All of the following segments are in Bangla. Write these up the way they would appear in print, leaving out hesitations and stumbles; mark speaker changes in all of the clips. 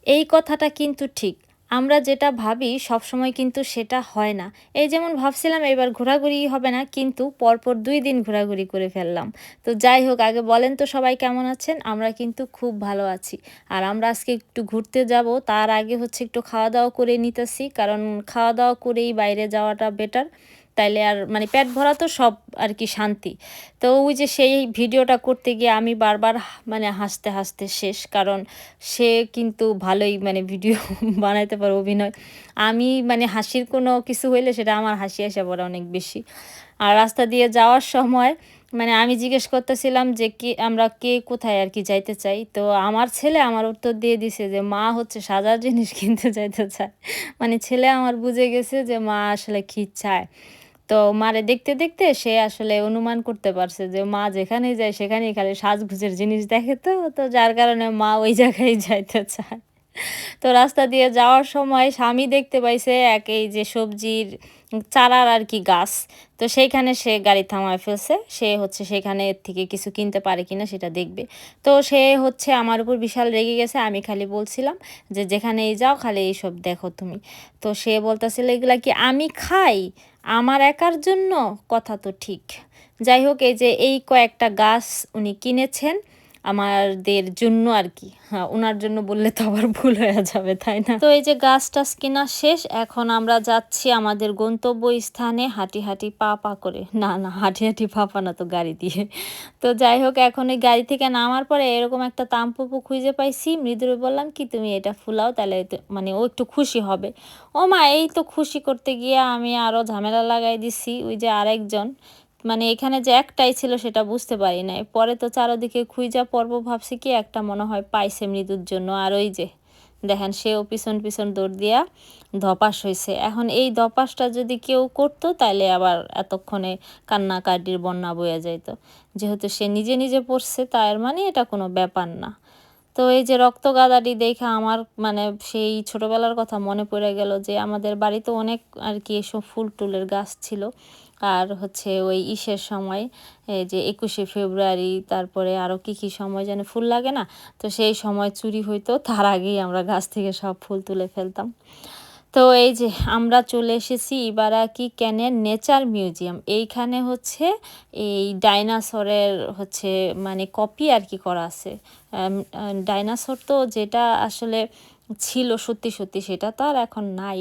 Speaker 1: এই কথাটা কিন্তু ঠিক। আমরা যেটা ভাবি সবসময় কিন্তু সেটা হয় না। এই যেমন ভাবছিলাম এবার ঘোরাঘুরি হবে না, কিন্তু পরপর ২ দিন ঘোরাঘুরি করে ফেললাম। তো যাই হোক, আগে বলেন তো সবাই কেমন আছেন? আমরা কিন্তু খুব ভালো আছি। আর আমরা আজকে একটু ঘুরতে যাবো, তার আগে হচ্ছে একটু খাওয়া-দাওয়া করে নিতেছি। কারণ খাওয়া-দাওয়া করেই বাইরে যাওয়াটা বেটার। তাইলে আর মানে পেট ভরা তো সব আরকি শান্তি। তো ওই যে সেই ভিডিওটা করতে গিয়ে আমি বারবার মানে হাসতে, হাসতে শেষ। কারণ সে কিন্তু ভালোই মানে ভিডিও বানাইতে পারে, অভিনয়। আমি মানে হাসির কোনো কিছু হইলে সেটা আমার হাসি আইসা পড়ে অনেক বেশি। আর রাস্তা দিয়ে যাওয়ার সময় মানে আমি জিজ্ঞেস করতেছিলাম যে আমরা কে কোথায় আরকি যাইতে চাই। তো আমার ছেলে আমার উত্তর দিয়ে দিছে যে, "মা হচ্ছে সাজার জিনিস কিনতে যাইতে চায়।" মানে ছেলে আমার বুঝে গেছে যে মা আসলে কি চায়। তো মারে দেখতে, দেখতে সে আসলে অনুমান করতে পারছে যে মা যেখানেই যায় সেখানেই খালি সাজগোজের জিনিস দেখে তো, তো যার কারণে মা ওই জায়গায় যাইতে চায়। তো রাস্তা দিয়ে যাওয়ার সময় স্বামী দেখতে পাইছে এক এই যে সবজির চারার আরকি গাছ। তো সেইখানে সে গাড়ি থামায় ফেলছে। সে হচ্ছে সেখানে থেকে কিছু কিনতে পারে কিনা সেটা দেখবে। তো সে হচ্ছে আমার উপর বিশাল রেগে গেছে। আমি খালি বলছিলাম যে, "যেখানেই যাও খালি এইসব দেখো তুমি।" তো সে বলতেছিল, "এগুলা কি আমি খাই? আমার একার জন্য?" কথা তো ঠিক। যাই হোক, এই যে এই কয়েকটা গাছ উনি কিনেছেন আমাদের জন্য আরকি। হ্যাঁ, উনার জন্য বললে তো আবার ভুল হয়ে যাবে, তাই না? তো এই যে গাছ-টাছ কিনা শেষ। এখন আমরা যাচ্ছি আমাদের গন্তব্যস্থানে হাঁটি, হাঁটি পা করে। না, না, হাঁটি, হাঁটি পা না তো গাড়ি দিয়ে। তো যাই হোক, এখন ওই গাড়ি থেকে নামার পরে এরকম একটা তাম্পু খুঁজে পাইছি। মৃদুরে বললাম কি, "তুমি এটা ফুলাও তাহলে মানে ও একটু খুশি হবে।" ওমা! এই তো খুশি করতে গিয়ে আমি আরো ঝামেলা লাগাই দিছি। ওই যে আরেকজন মানে এখানে যে একটাই ছিল সেটা বুঝতে পারি নাই। পরে তো চারদিকে খুঁইজা পড়ব ভাবছি কি একটা মনে হয় পাইছে মৃদুর জন্য। আর ওই যে দেখেন সেও পিছন, পিছন দৌড় দিয়া ধপাস হইছে। এখন এই ধপাসটা যদি কেউ করতো তাইলে আবার এতক্ষণে কান্নাকাটির বন্যা বইয়া যাইত। যেহেতু সে নিজে, নিজে পড়ছে তার মানে এটা কোনো ব্যাপার না। তো এই যে রক্তগাদাটি দেইখা আমার মানে সেই ছোটবেলার কথা মনে পড়ে গেল যে আমাদের বাড়িতে অনেক আরকি এসব ফুল-টুলের গাছ ছিল। আর হচ্ছে ওই ইসের সময় এই যে ২১শে ফেব্রুয়ারি তারপরে আরো কি, কি সময় যেন ফুল লাগে না? তো সেই সময় চুরি হইতো। তার আগেই আমরা গাছ থেকে সব ফুল তুলে ফেলতাম। তো এই যে আমরা চলে এসেছি ইবারাকি ক্যানের নেচার মিউজিয়াম। এইখানে হচ্ছে এই ডাইনোসরের হচ্ছে মানে কপি আরকি করা আছে। আম আ ডাইনোসর তো যেটা আসলে ছিল সত্যি, সত্যি সেটা তো আর এখন নাই।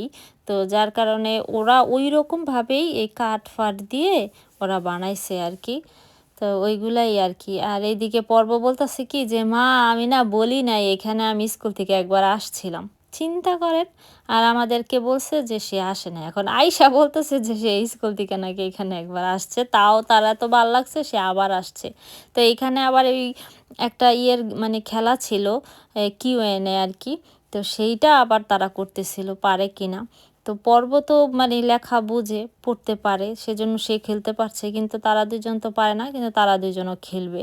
Speaker 1: তো যার কারণে ওরা ঐরকমভাবেই এই কাঠ-ফাঠ দিয়ে ওরা বানাইছে আরকি। তো ওইগুলাই আরকি। আর এইদিকে পর্ব বলতেছে কি যে, "মা আমি না বলি নাই এখানে আমি স্কুল থেকে একবার আসছিলাম।" চিন্তা করেন! আর আমাদেরকে বলছে যে সে আসে নাই। এখন আইসা বলতেছে যে সে স্কুল থেকে নাকি এখানে একবার আসছে। তাও তার এত ভাল লাগছে সে আবার আসছে। তো এইখানে আবার এই একটা মানে খেলা ছিল Q&A আরকি। তো সেইটা আবার তারা করতেছিল পারে কিনা। তো পর্ব তো মানে লেখা বুঝে, পড়তে পারে। সেজন্য সে খেলতে পারছে। কিন্তু তারা ২ জন তো পারে না। কিন্তু তারা ২ জনও খেলবে।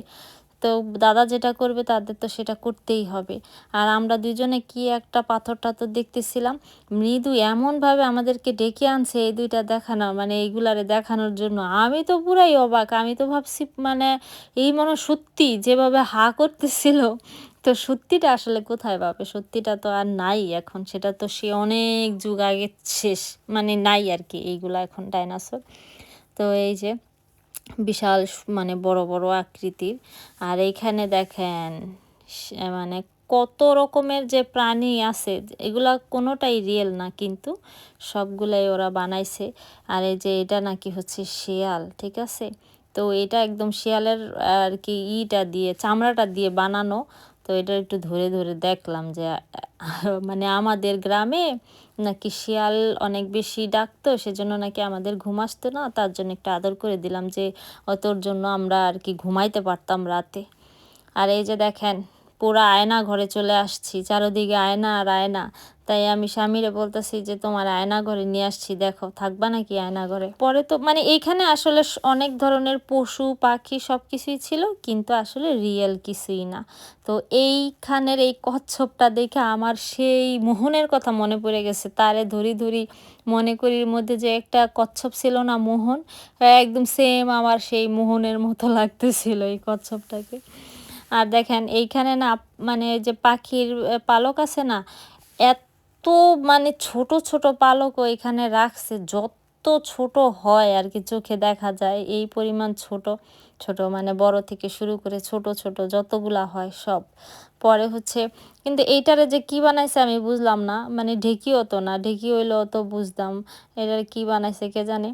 Speaker 1: তো দাদা যেটা করবে তাদের তো সেটা করতেই হবে। আর আমরা ২ জনে কি একটা পাথর-টাথর দেখতেছিলাম। মৃদু এমনভাবে আমাদেরকে ডেকে আনছে এই ২ টা দেখানো মানে এইগুলারে দেখানোর জন্য। আমি তো পুরাই অবাক। আমি তো ভাবছি মানে এই মনে হয় সত্যি যেভাবে হা করতেছিল, তো সত্যিটা আসলে কোথায় পাবে? সত্যিটা তো আর নাই এখন। সেটা তো সে অনেক যুগ আগে শেষ। মানে নাই আরকি এইগুলা এখন ডাইনোসর। তো এই যে বিশাল মানে বড়, বড় আকৃতির। আর এইখানে দেখেন মানে কত রকমের যে প্রাণী আছে এগুলা কোনোটাই রিয়েল না কিন্তু সবগুলাই ওরা বানাইছে। আর এই যে এটা নাকি হচ্ছে শেয়াল, ঠিক আছে? তো এটা একদম শেয়ালের আরকি দিয়ে চামড়াটা দিয়ে বানানো। তো এটা একটু ধরে, ধরে দেখলাম যে মানে আমাদের গ্রামে নাকি শিয়াল অনেক বেশি ডাকতো সেজন্য নাকি আমাদের ঘুম আসতো না। তার জন্য একটু আদর করে দিলাম যে তোর জন্য আমরা আরকি ঘুমাইতে পারতাম রাতে। আর এই যে দেখেন পুরা আয়না ঘরে চলে আসছি। চারদিকে আয়না আর আয়না। তাই আমি স্বামীরে বলতেছি যে, "তোমার আয়না ঘরে নিয়ে আসছি দেখো, থাকবা নাকি আয়না ঘরে?" পরে তো মানে এইখানে আসলে অনেক ধরনের পশু, পাখি সবকিছুই ছিল কিন্তু আসলে রিয়েল কিছুই না। তো এইখানের এই কচ্ছপটা দেখে আমার সেই মোহনের কথা মনে পড়ে গেছে। তারে ধরি, ধরি মনে করির মধ্যে যে একটা কচ্ছপ ছিল না মোহন? একদম সেম আমার সেই মোহনের মতো লাগতেছিল এই কচ্ছপটাকে। আর দেখেন এইখানে না মানে যে পাখির পালক আছে না, এত মানে ছোট ছোট পালকও এখানে রাখছে, যত ছোট হয় আর কি চোখে দেখা যায় এই পরিমাণ ছোট ছোট, মানে বড় থেকে শুরু করে ছোট ছোট যতগুলা হয় সব। পরে হচ্ছে কিন্তু এইটারে যে কি বানাইছে আমি বুঝলাম না, মানে ঢেঁকিও তো না, ঢেঁকি হইলেও তো বুঝতাম, এটারে কি বানাইছে কে জানে।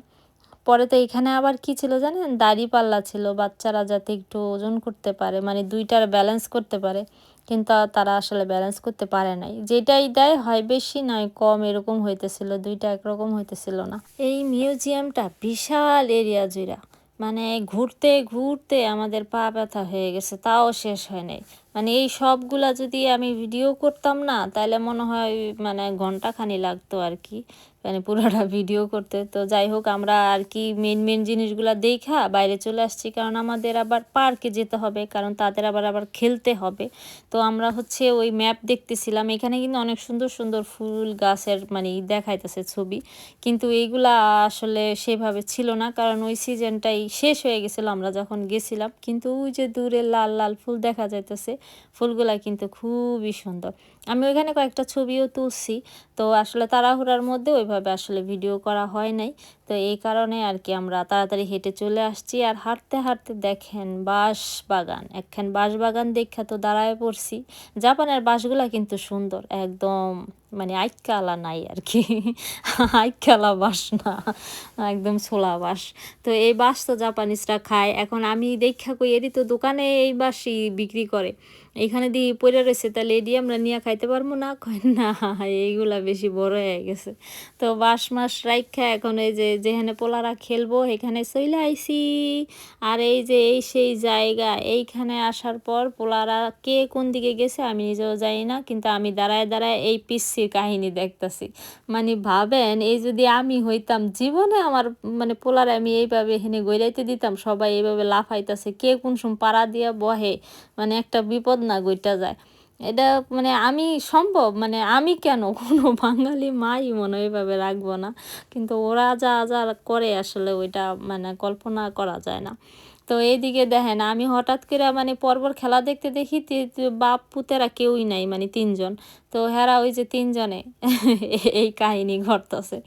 Speaker 1: পরে তো এখানে আবার কি ছিল জানেন, দাঁড়িপাল্লা ছিল, বাচ্চারা যাতে একটু ওজন করতে পারে, মানে দুইটার ব্যালেন্স করতে পারে, কিন্তু তারা আসলে ব্যালেন্স করতে পারে নাই, যেটাই দেয় হয় বেশি নয় কম এরকম হইতেছিল, দুইটা একরকম হইতেছিল না। এই মিউজিয়ামটা বিশাল এরিয়া জুড়া, মানে ঘুরতে ঘুরতে আমাদের পা ব্যথা হয়ে গেছে, তাও শেষ হয় নাই। মানে এই সবগুলা যদি আমি ভিডিও করতাম না তাহলে মনে হয় মানে ঘন্টাখানি লাগতো আর কি, মানে পুরোটা ভিডিও করতে। তো যাই হোক, আমরা আর কি মেন মেন জিনিসগুলা দেখা বাইরে চলে আসছি, কারণ আমাদের আবার পার্কে যেতে হবে, কারণ তাদের আবার আবার খেলতে হবে। তো আমরা হচ্ছে ওই ম্যাপ দেখতেছিলাম, এখানে কিন্তু অনেক সুন্দর সুন্দর ফুল গাছের মানে দেখাইতেছে ছবি, কিন্তু এইগুলা আসলে সেভাবে ছিল না, কারণ ওই সিজনটাই শেষ হয়ে গেছিলো আমরা যখন গেছিলাম। কিন্তু ওই যে দূরে লাল লাল ফুল দেখা যাইতেছে, ফুলগুলা কিন্তু খুবই সুন্দর। আমি ওইখানে কয়েকটা ছবিও তুলছি, তো আসলে তাড়াহুড়ার মধ্যে ওইভাবে আসলে ভিডিও করা হয় নাই। তো এই কারণে আর কি আমরা তাড়াতাড়ি হেঁটে চলে আসছি। আর হাঁটতে হাঁটতে দেখেন বাঁশ বাগান, একখান বাঁশ বাগান দেখা তো দাঁড়ায় পড়ছি। জাপানের বাঁশগুলা কিন্তু সুন্দর একদম, মানে আইকালা নাই আর কি আইকালা বাঁশ না, একদম ছোলা বাঁশ। তো এই বাঁশ তো জাপানিজরা খায়, এখন আমি দেখা কই এরই তো দোকানে এই বাঁশই বিক্রি করে, এখানে দিয়ে পড়ে রয়েছে, তাহলে এডি আমরা নিয়ে খাইতে পারবো না? কয় না, এইগুলা বেশি বড় হয়ে গেছে। তো বাঁশ মাস রাইখা এখন এই যে যেখানে পোলারা খেলবো এখানে চইলে আইছি। আর এই যে এই সেই জায়গা, এইখানে আসার পর পোলারা কে কোন দিকে গেছে আমি নিজেও জানি না, কিন্তু আমি দাঁড়ায় দাঁড়ায় এই পিচ্ছির কাহিনী দেখতাছি। মানে ভাবেন, এই যদি আমি হইতাম জীবনে আমার মানে পোলারে আমি এইভাবে এখানে গইরাইতে দিতাম, সবাই এইভাবে লাফাইতাছে, কে কোন সময় পাড়া দিয়া বহে, মানে একটা বিপদ না গইটা যায়। এটা মানে আমি সম্ভব, মানে আমি কেন কোনো বাঙালি মাই মনে হয় এভাবে রাখবো না, কিন্তু ওরা যা যা করে আসলে ওইটা মানে কল্পনা করা যায় না। তো এইদিকে দেখেন আমি হঠাৎ করে মানে পরপর খেলা দেখতে দেখি বাপ পুতেরা কেউই নাই, মানে তিনজন। তো হেরা ওই যে তিনজনে এই কাহিনী ঘটতেছে।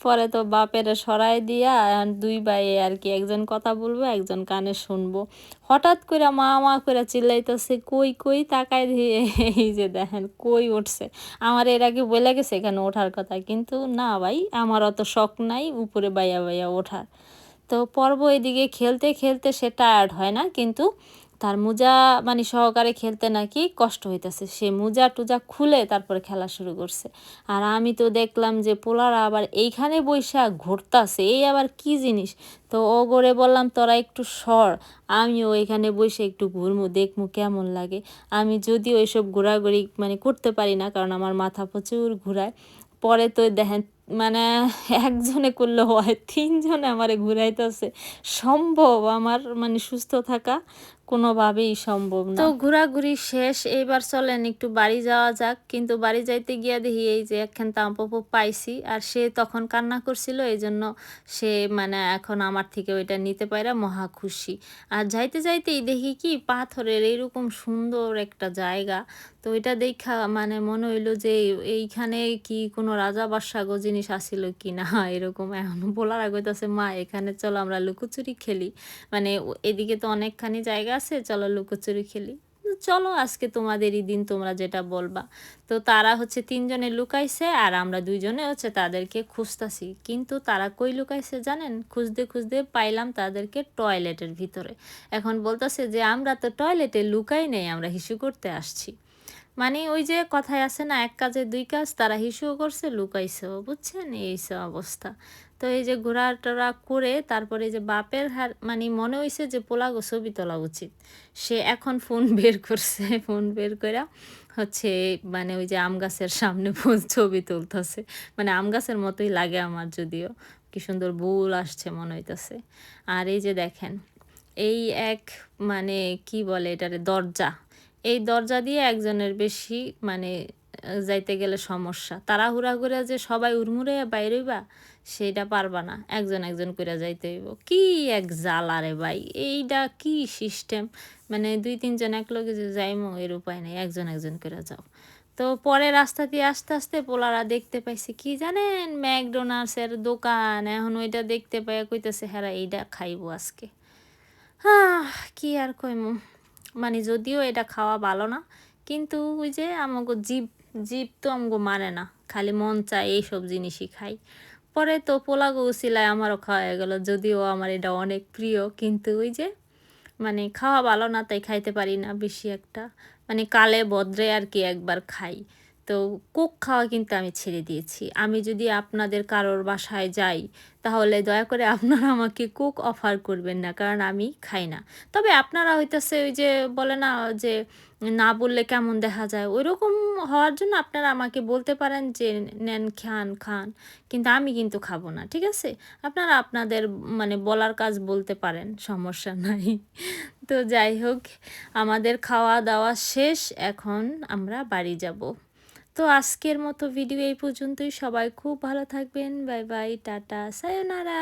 Speaker 1: পরে তো বাপের সরাই দিয়া দুই ভাই আর কি, একজন কথা বলবো একজন কানে শুনবো। হঠাৎ করে মা মা করে চিল্লাইতেছে, কই কই তাকায় দিয়ে এই যে দেখেন কই উঠছে। আমার এর আগে বলে গেছে এখানে ওঠার কথা, কিন্তু না ভাই আমার অত শখ নাই উপরে বাইয়া বাইয়া ওঠার। তো পর্ব এদিকে খেলতে খেলতে সে টায়ার্ড হয় না, কিন্তু তার মোজা মানে সহকারে খেলতে নাকি কষ্ট হইতেছে, সে মোজা টুজা খুলে তারপরে খেলা শুরু করছে। আর আমি তো দেখলাম যে পোলারা আবার এইখানে বইসা ঘুরতাছে, এই আবার কি জিনিস। তো ও করে বললাম তোরা একটু সর, আমিও এখানে বসে একটু ঘুরমু দেখমু কেমন লাগে। আমি যদিও এসব ঘোরাঘুরি মানে করতে পারি না, কারণ আমার মাথা প্রচুর ঘুরায়। পরে তো দেখেন মানে একজনে করলে হয়, তিনজনে আমারে ঘুরাইতেছে। সম্ভব আমার মানে সুস্থ থাকা? কোনোভাবেই সম্ভব না। তো ঘোরাঘুরি শেষ, এইবার চলেন একটু বাড়ি যাওয়া যাক। কিন্তু বাড়ি যাইতে গিয়া দেখি এই যে একখান তাম্পপো পাইছি, আর সে তখন কান্না করছিল, এই জন্য সে মানে এখন আমার থেকে ওইটা নিতে পাইরা মহা খুশি। আর যাইতে যাইতেই দেখি কি পাথরের এরকম সুন্দর একটা জায়গা, তো এটা দেখা মানে মনে হইলো যে এইখানে কি কোনো রাজা বাদশাহ জিনিস আসিল কি না এরকম। এখন বলার কইতাছে মা এখানে চলো আমরা লুকোচুরি খেলি, মানে এদিকে তো অনেকখানি জায়গা আছে, চলো লুকোচুরি খেলি। চলো আজকে তোমাদেরই দিন, তোমরা যেটা বলবা। তো তারা হচ্ছে তিনজনে লুকাইছে আর আমরা দুইজনে হচ্ছে তাদেরকে খুঁজতাছি, কিন্তু তারা কই লুকাইছে জানেন? খুঁজতে খুঁজতে পাইলাম তাদেরকে টয়লেটের ভিতরে। এখন বলতাছে যে আমরা তো টয়লেটে লুকাই নেই, আমরা হিসু করতে আসছি। মানে ওই যে কথায় আছে না, এক কাজে দুই কাজ, তারা হিসুও করছে লুকাইছেও, বুঝছেন এই সব অবস্থা। তো এই যে ঘোরাটোরা করে তারপরে এই যে বাপের হার মানে মনে হইছে যে পোলাগো ছবি তোলা উচিত, সে এখন ফোন বের করছে, ফোন বের কইরা হচ্ছে মানে ওই যে আম গাছের সামনে ছবি তুলতেছে। মানে আম গাছের মতোই লাগে আমার, যদিও কি সুন্দর বুল আসছে মনে হইতেছে। আর এই যে দেখেন এই এক মানে কি বলে এটারে, দরজা, এই দরজা দিয়ে একজনের বেশি মানে যাইতে গেলে সমস্যা। তাড়াহুড়া করে যে সবাই হুড়মুড়ে বাইর হইবা সেইটা পারবা না। একজন, একজন কইরা যাইতে হইব। কি এক জ্বালা রে ভাই! এইডা কি সিস্টেম? মানে ২-৩ জন একলগে যে যাইমু এর উপায় নাই। একজন, একজন কইরা যাও। তো পরে রাস্তা দিয়ে আসতে, আসতে পোলারা দেখতে পাইছে কি জানেন? ম্যাকডোনাল্ডস এর দোকান। এখন ওইটা দেখতে পাইয়া কইতেছে হেরা এইডা খাইবো আজকে। কি আর কইমু? মানে যদিও এটা খাওয়া ভালো না। কিন্তু ওই যে আমাগো জিভ তো আমগো মানে না। খালি মন চায় এইসব জিনিসই খাই। পরে তো পোলাগো উছিলায় আমারও খাওয়া হয়ে গেল। যদিও আমার এটা অনেক প্রিয়। কিন্তু ওই যে মানে খাওয়া ভালো না তাই খাইতে পারি না বেশি একটা। মানে কালে বদ্রে আরকি একবার খাই। তো কোক খাওয়া কিন্তু আমি ছেড়ে দিয়েছি। আমি যদি আপনাদের কারোর বাসায় যাই, তাহলে দয়া করে আপনারা আমাকে কোক অফার করবেন না। কারণ আমি খাই না। তবে আপনারা হইতেছে ওই যে বলে না যে না বললে কেমন দেখা যায়? ঐরকম হওয়ার জন্য আপনারা আমাকে বলতে পারেন যে নেন খান, খান। কিন্তু আমি কিন্তু খাবো না। ঠিক আছে? আপনারা আপনাদের মানে বলার কাজ বলতে পারেন, সমস্যা নাই। তো যাই হোক, আমাদের খাওয়া-দাওয়া শেষ। এখন আমরা বাড়ি যাব। তো আজকের মতো ভিডিও এই পর্যন্তই। সবাই খুব ভালো থাকবেন। Bye, bye. টাটা। সায়োনারা।